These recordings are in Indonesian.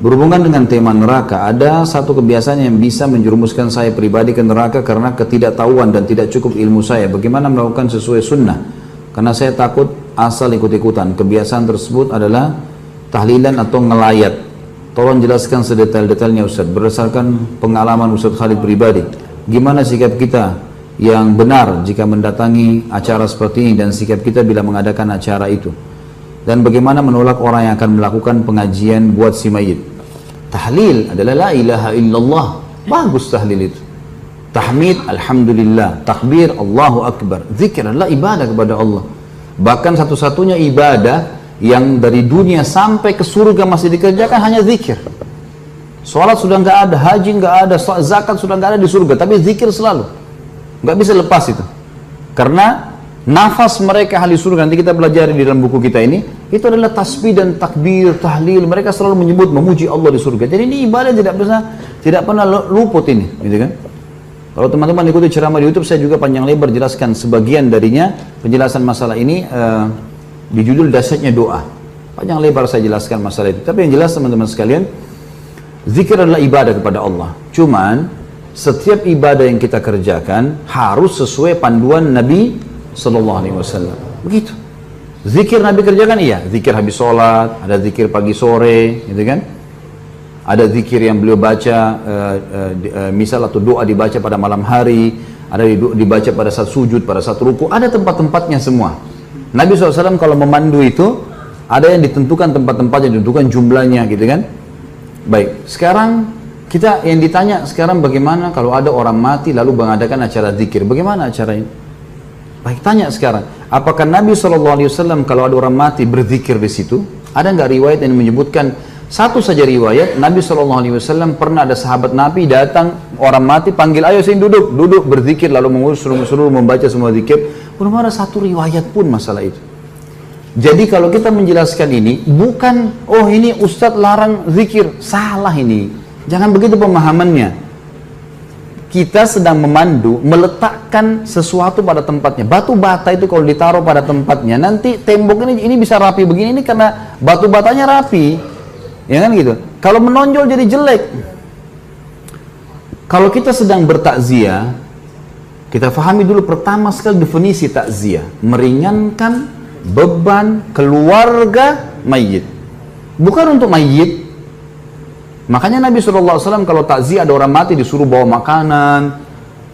Berhubungan dengan tema neraka, ada satu kebiasaan yang bisa menjerumuskan saya pribadi ke neraka karena ketidaktahuan dan tidak cukup ilmu saya. Bagaimana melakukan sesuai sunnah? Karena saya takut asal ikut-ikutan. Kebiasaan tersebut adalah tahlilan atau ngelayat. Tolong jelaskan sedetail-detailnya Ustaz. Berdasarkan pengalaman Ustaz Khalid pribadi, gimana sikap kita yang benar jika mendatangi acara seperti ini dan sikap kita bila mengadakan acara itu? Dan bagaimana menolak orang yang akan melakukan pengajian buat si mayit? Tahlil adalah la ilaha illallah. Bagus tahlil itu. Tahmid, alhamdulillah. Takbir, Allahu Akbar. Zikir adalah ibadah kepada Allah. Bahkan satu-satunya ibadah yang dari dunia sampai ke surga masih dikerjakan hanya zikir. Sholat sudah nggak ada, haji nggak ada, zakat sudah nggak ada di surga. Tapi zikir selalu. Nggak bisa lepas itu. Karena nafas mereka ahli surga, nanti kita belajar di dalam buku kita ini, itu adalah tasbih dan takbir, tahlil. Mereka selalu menyebut, memuji Allah di surga. Jadi ini ibadah tidak pernah luput ini, gitu kan? Kalau teman-teman ikuti ceramah di YouTube, saya juga panjang lebar jelaskan sebagian darinya. Penjelasan masalah ini di judul Dahsyatnya Doa. Panjang lebar saya jelaskan masalah itu. Tapi yang jelas teman-teman sekalian, zikir adalah ibadah kepada Allah. Cuman setiap ibadah yang kita kerjakan harus sesuai panduan Nabi Sallallahu Alaihi Wasallam. Begitu. Zikir Nabi kerjakan iya. Zikir habis sholat, ada zikir pagi sore, gitu kan? Ada zikir yang beliau baca, misal atau doa dibaca pada malam hari, ada dibaca pada saat sujud, pada saat ruku. Ada tempat-tempatnya semua. Nabi SAW kalau memandu itu ada yang ditentukan tempat-tempatnya, ditentukan jumlahnya, gitu kan? Baik. Sekarang kita yang ditanya sekarang bagaimana kalau ada orang mati lalu mengadakan acara zikir? Bagaimana acara ini? Baik, tanya sekarang, apakah Nabi SAW kalau ada orang mati berzikir di situ? Ada nggak riwayat yang menyebutkan satu saja riwayat Nabi SAW pernah ada sahabat Nabi datang orang mati panggil, ayo sini duduk berzikir lalu suruh membaca semua zikir. Belum ada satu riwayat pun masalah itu. Jadi kalau kita menjelaskan ini bukan oh ini Ustadz larang zikir, salah ini. Jangan begitu pemahamannya. Kita sedang memandu, meletakkan sesuatu pada tempatnya. Batu bata itu kalau ditaruh pada tempatnya, nanti tembok ini bisa rapi begini, ini karena batu batanya rapi. Ya kan gitu. Kalau menonjol jadi jelek. Kalau kita sedang bertakziah, kita fahami dulu pertama sekali definisi takziah. Meringankan beban keluarga mayit. Bukan untuk mayit. Makanya Nabi SAW kalau takziah ada orang mati disuruh bawa makanan.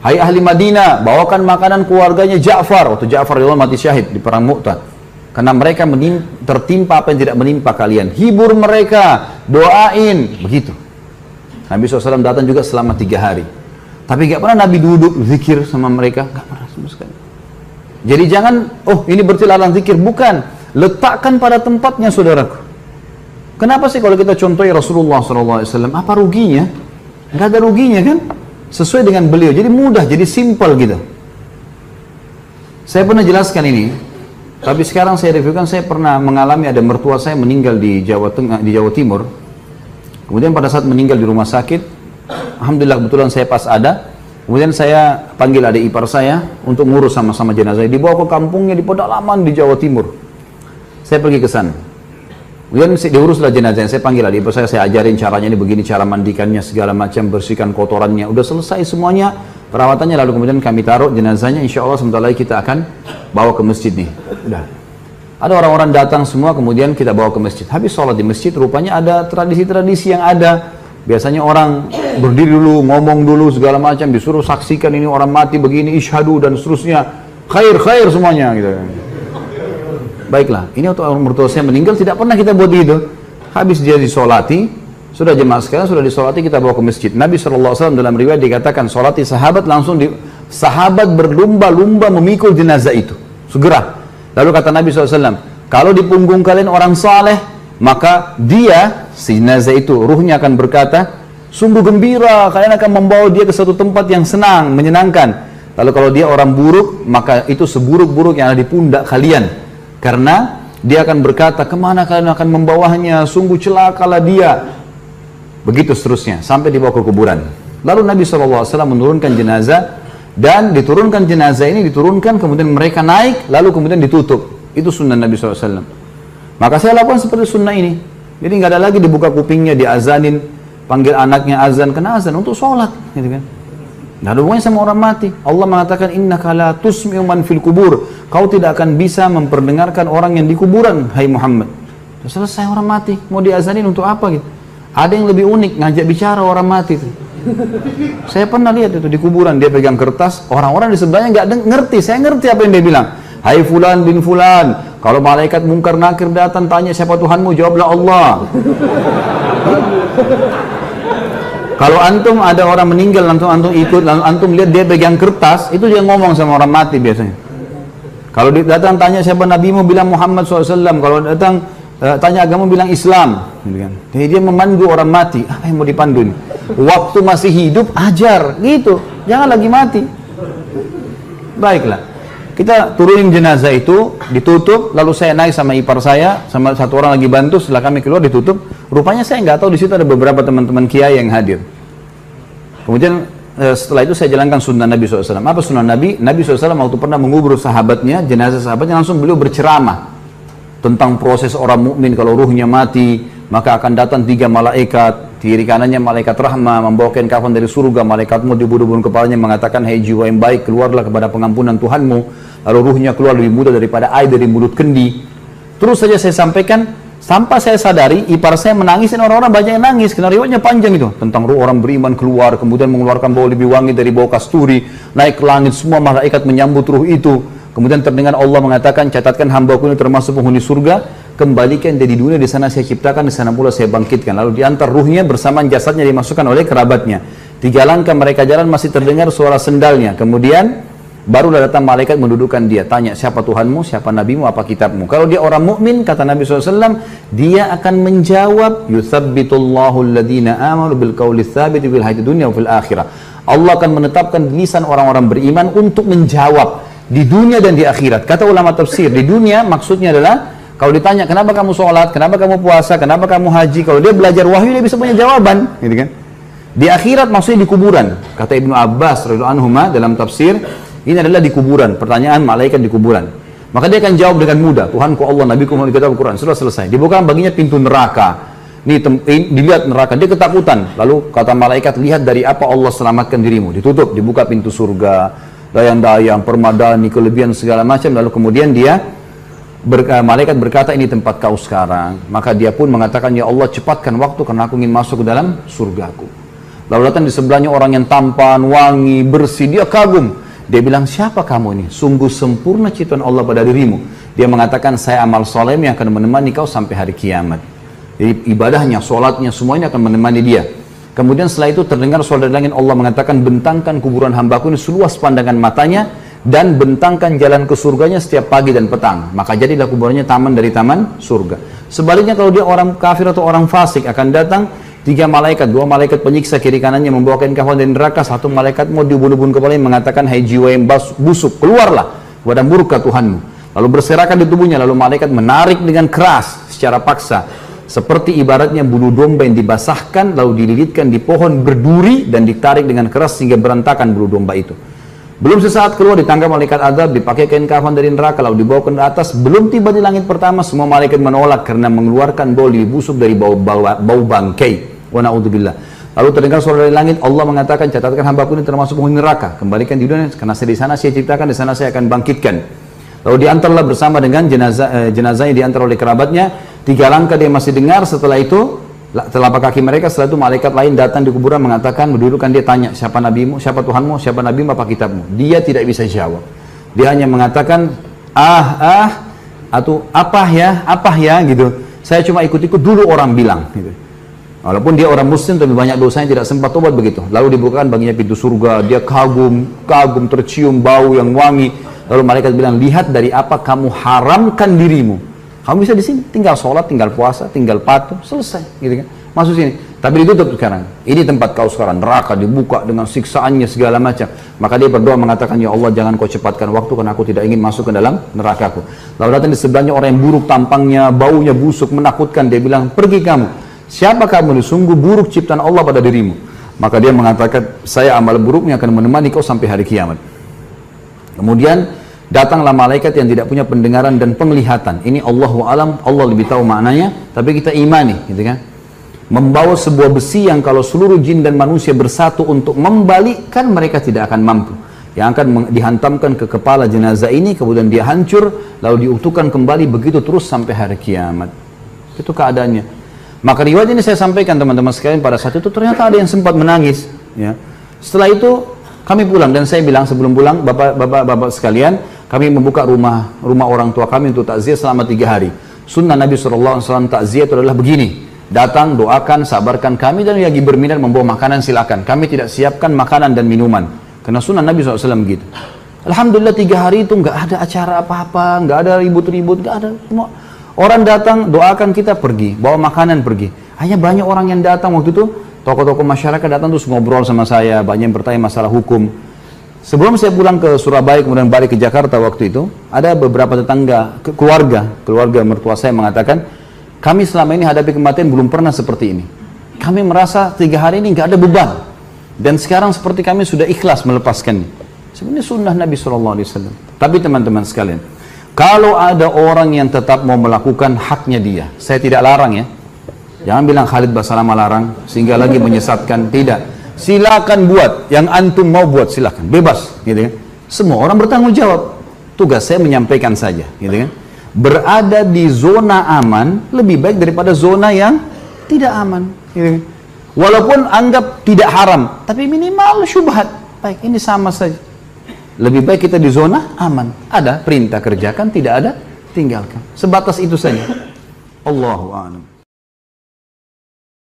Hai ahli Madinah, bawakan makanan keluarganya Ja'far. Waktu Ja'far mati syahid di perang Mu'tah. Karena mereka tertimpa apa yang tidak menimpa kalian. Hibur mereka, doain. Begitu. Nabi SAW datang juga selama 3 hari. Tapi gak pernah Nabi duduk zikir sama mereka. Gak pernah sama sekali. Jadi jangan, oh ini berarti larang zikir. Bukan. Letakkan pada tempatnya saudaraku. Kenapa sih kalau kita contohi Rasulullah SAW, apa ruginya? Nggak ada ruginya kan? Sesuai dengan beliau, jadi mudah, jadi simple gitu. Saya pernah jelaskan ini, tapi sekarang saya reviewkan, saya pernah mengalami ada mertua saya meninggal di Jawa Tengah, di Jawa Timur. Kemudian pada saat meninggal di rumah sakit, alhamdulillah kebetulan saya pas ada. Kemudian saya panggil adik ipar saya untuk ngurus sama-sama jenazah. Dibawa ke kampungnya di pedalaman di Jawa Timur. Saya pergi ke sana. Kemudian diuruslah jenazahnya, saya panggil adik ipar saya ajarin caranya ini begini, cara mandikannya segala macam, bersihkan kotorannya. Udah selesai semuanya perawatannya, lalu kemudian kami taruh jenazahnya, insya Allah sebentar lagi kita akan bawa ke masjid nih. Udah. Ada orang-orang datang semua, kemudian kita bawa ke masjid. Habis sholat di masjid, rupanya ada tradisi-tradisi yang ada. Biasanya orang berdiri dulu, ngomong dulu segala macam, disuruh saksikan ini orang mati begini, isyhadu dan seterusnya. Khair semuanya gitu. Baiklah, ini waktu orang mertua saya meninggal tidak pernah kita buat itu. Habis dia disolati, sudah jemaah sekalian sudah disolati, kita bawa ke masjid. Nabi SAW dalam riwayat dikatakan solati sahabat langsung sahabat berlumba-lumba memikul jenazah itu segera. Lalu kata Nabi SAW, kalau di punggung kalian orang saleh, maka dia si jenazah itu ruhnya akan berkata, sungguh gembira, kalian akan membawa dia ke suatu tempat yang senang, menyenangkan. Lalu kalau dia orang buruk, maka itu seburuk-buruk yang ada di pundak kalian. Karena dia akan berkata, kemana kalian akan membawanya, sungguh celakalah dia. Begitu seterusnya, sampai dibawa ke kuburan. Lalu Nabi SAW menurunkan jenazah, dan diturunkan jenazah ini, kemudian mereka naik, lalu kemudian ditutup. Itu sunnah Nabi SAW. Maka saya lakukan seperti sunnah ini. Jadi nggak ada lagi dibuka kupingnya, diazanin, panggil anaknya azan, kena azan untuk sholat, gitu kan. Nggak ada hubungannya sama orang mati. Allah mengatakan, innaka la tusmi'u man fil kubur. Kau tidak akan bisa memperdengarkan orang yang di kuburan, hai Muhammad. Sudah selesai orang mati, mau diazanin untuk apa gitu? Ada yang lebih unik, ngajak bicara orang mati itu. Saya pernah lihat itu di kuburan, dia pegang kertas, orang-orang di sebelahnya nggak ngerti. Saya ngerti apa yang dia bilang. Hai fulan bin fulan, kalau malaikat mungkar nakir datang tanya siapa Tuhanmu, jawablah Allah. Kalau antum ada orang meninggal, antum ikut, lalu antum lihat dia pegang kertas, itu dia ngomong sama orang mati biasanya. Kalau datang tanya siapa nabimu, bilang Muhammad SAW. Kalau datang tanya agama, bilang Islam. Jadi dia memandu orang mati. Apa yang mau dipandu nih? Waktu masih hidup ajar, gitu. Jangan lagi mati. Baiklah. Kita turunin jenazah itu, ditutup, lalu saya naik sama ipar saya, sama satu orang lagi bantu, setelah kami keluar ditutup. Rupanya saya nggak tahu di situ ada beberapa teman-teman kiai yang hadir. Kemudian setelah itu saya jalankan sunnah Nabi SAW. Apa sunnah Nabi? Nabi SAW waktu pernah mengubur sahabatnya, jenazah sahabatnya, langsung beliau berceramah tentang proses orang mukmin kalau ruhnya mati, maka akan datang 3 malaikat, kiri kanannya malaikat rahmah membawakan kafan dari surga, malaikat maut dibunuh-bunuh kepalanya mengatakan, hai jiwa yang baik, keluarlah kepada pengampunan Tuhanmu, lalu ruhnya keluar lebih mudah daripada air dari mulut kendi. Terus saja saya sampaikan, sampai saya sadari, ipar saya menangis dan orang-orang banyak yang nangis, karena riwayatnya panjang itu, tentang ruh orang beriman keluar, kemudian mengeluarkan bau lebih wangi dari bau kasturi, naik ke langit, semua malaikat menyambut ruh itu. Kemudian terdengar Allah mengatakan, catatkan hambaku ini termasuk penghuni surga, kembalikan dia di dunia, di sana saya ciptakan, di sana pula saya bangkitkan. Lalu diantar ruhnya bersama jasadnya dimasukkan oleh kerabatnya. 3 langkah mereka jalan masih terdengar suara sendalnya. Kemudian barulah datang malaikat mendudukkan dia, tanya siapa Tuhanmu, siapa nabimu, apa kitabmu. Kalau dia orang mukmin, kata Nabi SAW, dia akan menjawab, yuthabbitullahu alladhina amanu bil qawli tsabiti fil hayatid dunya wa fil akhirah. Allah akan menetapkan lisan orang-orang beriman untuk menjawab di dunia dan di akhirat. Kata ulama tafsir, di dunia maksudnya adalah kalau ditanya kenapa kamu sholat, kenapa kamu puasa, kenapa kamu haji, kalau dia belajar wahyu dia bisa punya jawaban, gitu kan? Di akhirat maksudnya di kuburan. Kata Ibnu Abbas radhiyallahu anhuma dalam tafsir, ini adalah di kuburan, pertanyaan malaikat di kuburan. Maka dia akan jawab dengan mudah, Tuhanku Allah, Nabiku Muhammad, kitab Al-Quran. Sudah selesai. Dibuka baginya pintu neraka. Dilihat neraka, dia ketakutan. Lalu kata malaikat, lihat dari apa Allah selamatkan dirimu. Ditutup, dibuka pintu surga, dayang-dayang, permadani, kelebihan segala macam. Lalu kemudian malaikat berkata, ini tempat kau sekarang. Maka dia pun mengatakan, ya Allah cepatkan waktu karena aku ingin masuk ke dalam surgaku. Lalu datang di sebelahnya orang yang tampan, wangi, bersih. Dia kagum. Dia bilang, siapa kamu ini? Sungguh sempurna ciptaan Allah pada dirimu. Dia mengatakan, saya amal soleh yang akan menemani kau sampai hari kiamat. Jadi ibadahnya, sholatnya, semuanya akan menemani dia. Kemudian setelah itu terdengar suara dari langit, Allah mengatakan, bentangkan kuburan hambaku ini seluas pandangan matanya, dan bentangkan jalan ke surganya setiap pagi dan petang. Maka jadilah kuburannya taman dari taman surga. Sebaliknya kalau dia orang kafir atau orang fasik, akan datang 3 malaikat, 2 malaikat penyiksa kiri kanannya membawakan kafan dari neraka, 1 malaikat mau dibunuh-bunuh kepalanya mengatakan, hai jiwa yang busuk, keluarlah kepada murka Tuhanmu. Lalu berserakan di tubuhnya, lalu malaikat menarik dengan keras secara paksa, seperti ibaratnya bulu domba yang dibasahkan lalu dililitkan di pohon berduri dan ditarik dengan keras sehingga berantakan bulu domba itu. Belum sesaat keluar, ditangkap malaikat azab, dipakai kain kafan dari neraka lalu dibawa ke atas. Belum tiba di langit pertama, semua malaikat menolak karena mengeluarkan bau lebih busuk dari bau bangkai. Wa na'udzubillah. Lalu terdengar suara dari langit, Allah mengatakan, catatkan hambaku ini termasuk penghuni neraka, kembalikan di dunia karena di sana saya ciptakan, di sana saya akan bangkitkan. Lalu diantarlah bersama dengan jenazahnya diantar oleh kerabatnya. 3 langkah dia masih dengar, setelah itu telapak kaki mereka, setelah itu malaikat lain datang di kuburan mengatakan, mendudukkan dia, tanya siapa nabimu, siapa Tuhanmu, siapa nabimu, apa kitabmu. Dia tidak bisa jawab. Dia hanya mengatakan atau apa ya gitu. Saya cuma ikut-ikut dulu orang bilang gitu. Walaupun dia orang muslim tapi banyak dosanya, tidak sempat tobat begitu. Lalu dibukakan baginya pintu surga, dia kagum tercium bau yang wangi. Lalu malaikat bilang, lihat dari apa kamu haramkan dirimu. Kamu bisa di sini, tinggal sholat, tinggal puasa, tinggal patuh, selesai, gitu kan? Masuk sini. Tapi ditutup sekarang. Ini tempat kau sekarang, neraka dibuka dengan siksaannya segala macam. Maka dia berdoa mengatakan, ya Allah jangan kau cepatkan waktu karena aku tidak ingin masuk ke dalam nerakaku. Lalu datang di sebelahnya orang yang buruk tampangnya, baunya busuk, menakutkan. Dia bilang, pergi kamu. Siapa kamu ini? Sungguh buruk ciptaan Allah pada dirimu. Maka dia mengatakan, saya amal buruknya akan menemani kau sampai hari kiamat. Kemudian Datanglah malaikat yang tidak punya pendengaran dan penglihatan. Ini Allahu alam, Allah lebih tahu maknanya, tapi kita imani, gitu kan? Membawa sebuah besi yang kalau seluruh jin dan manusia bersatu untuk membalikkan, mereka tidak akan mampu. Yang akan dihantamkan ke kepala jenazah ini, kemudian dia hancur, lalu diutuhkan kembali, begitu terus sampai hari kiamat. Itu keadaannya. Maka riwayat ini saya sampaikan teman-teman sekalian, pada saat itu ternyata ada yang sempat menangis. Ya. Setelah itu kami pulang, dan saya bilang sebelum pulang, bapak-bapak sekalian, kami membuka rumah orang tua kami untuk takziah selama 3 hari. Sunnah Nabi SAW takziah itu adalah begini: datang, doakan, sabarkan kami, dan lagi berminat membawa makanan silakan. Kami tidak siapkan makanan dan minuman, karena sunnah Nabi SAW gitu. Alhamdulillah 3 hari itu nggak ada acara apa-apa, nggak ada ribut-ribut, nggak ada. Orang datang, doakan, kita pergi, bawa makanan pergi. Hanya banyak orang yang datang waktu itu, tokoh-tokoh masyarakat datang terus ngobrol sama saya, banyak yang bertanya masalah hukum. Sebelum saya pulang ke Surabaya, kemudian balik ke Jakarta waktu itu, ada beberapa tetangga, keluarga mertua saya mengatakan, kami selama ini hadapi kematian belum pernah seperti ini. Kami merasa 3 hari ini nggak ada beban. Dan sekarang seperti kami sudah ikhlas melepaskannya. Sebenarnya sunnah Nabi SAW. Tapi teman-teman sekalian, kalau ada orang yang tetap mau melakukan haknya dia, saya tidak larang ya. Jangan bilang Khalid Basalamah larang, sehingga lagi menyesatkan. Tidak. Silakan buat, yang antum mau buat silakan, bebas, gitu kan. Semua orang bertanggung jawab. Tugas saya menyampaikan saja, gitu kan. Berada di zona aman lebih baik daripada zona yang tidak aman, gitu kan. Walaupun anggap tidak haram, tapi minimal syubhat. Baik, ini sama saja. Lebih baik kita di zona aman. Ada perintah kerjakan, tidak ada tinggalkan. Sebatas itu saja. Allahu a'lam.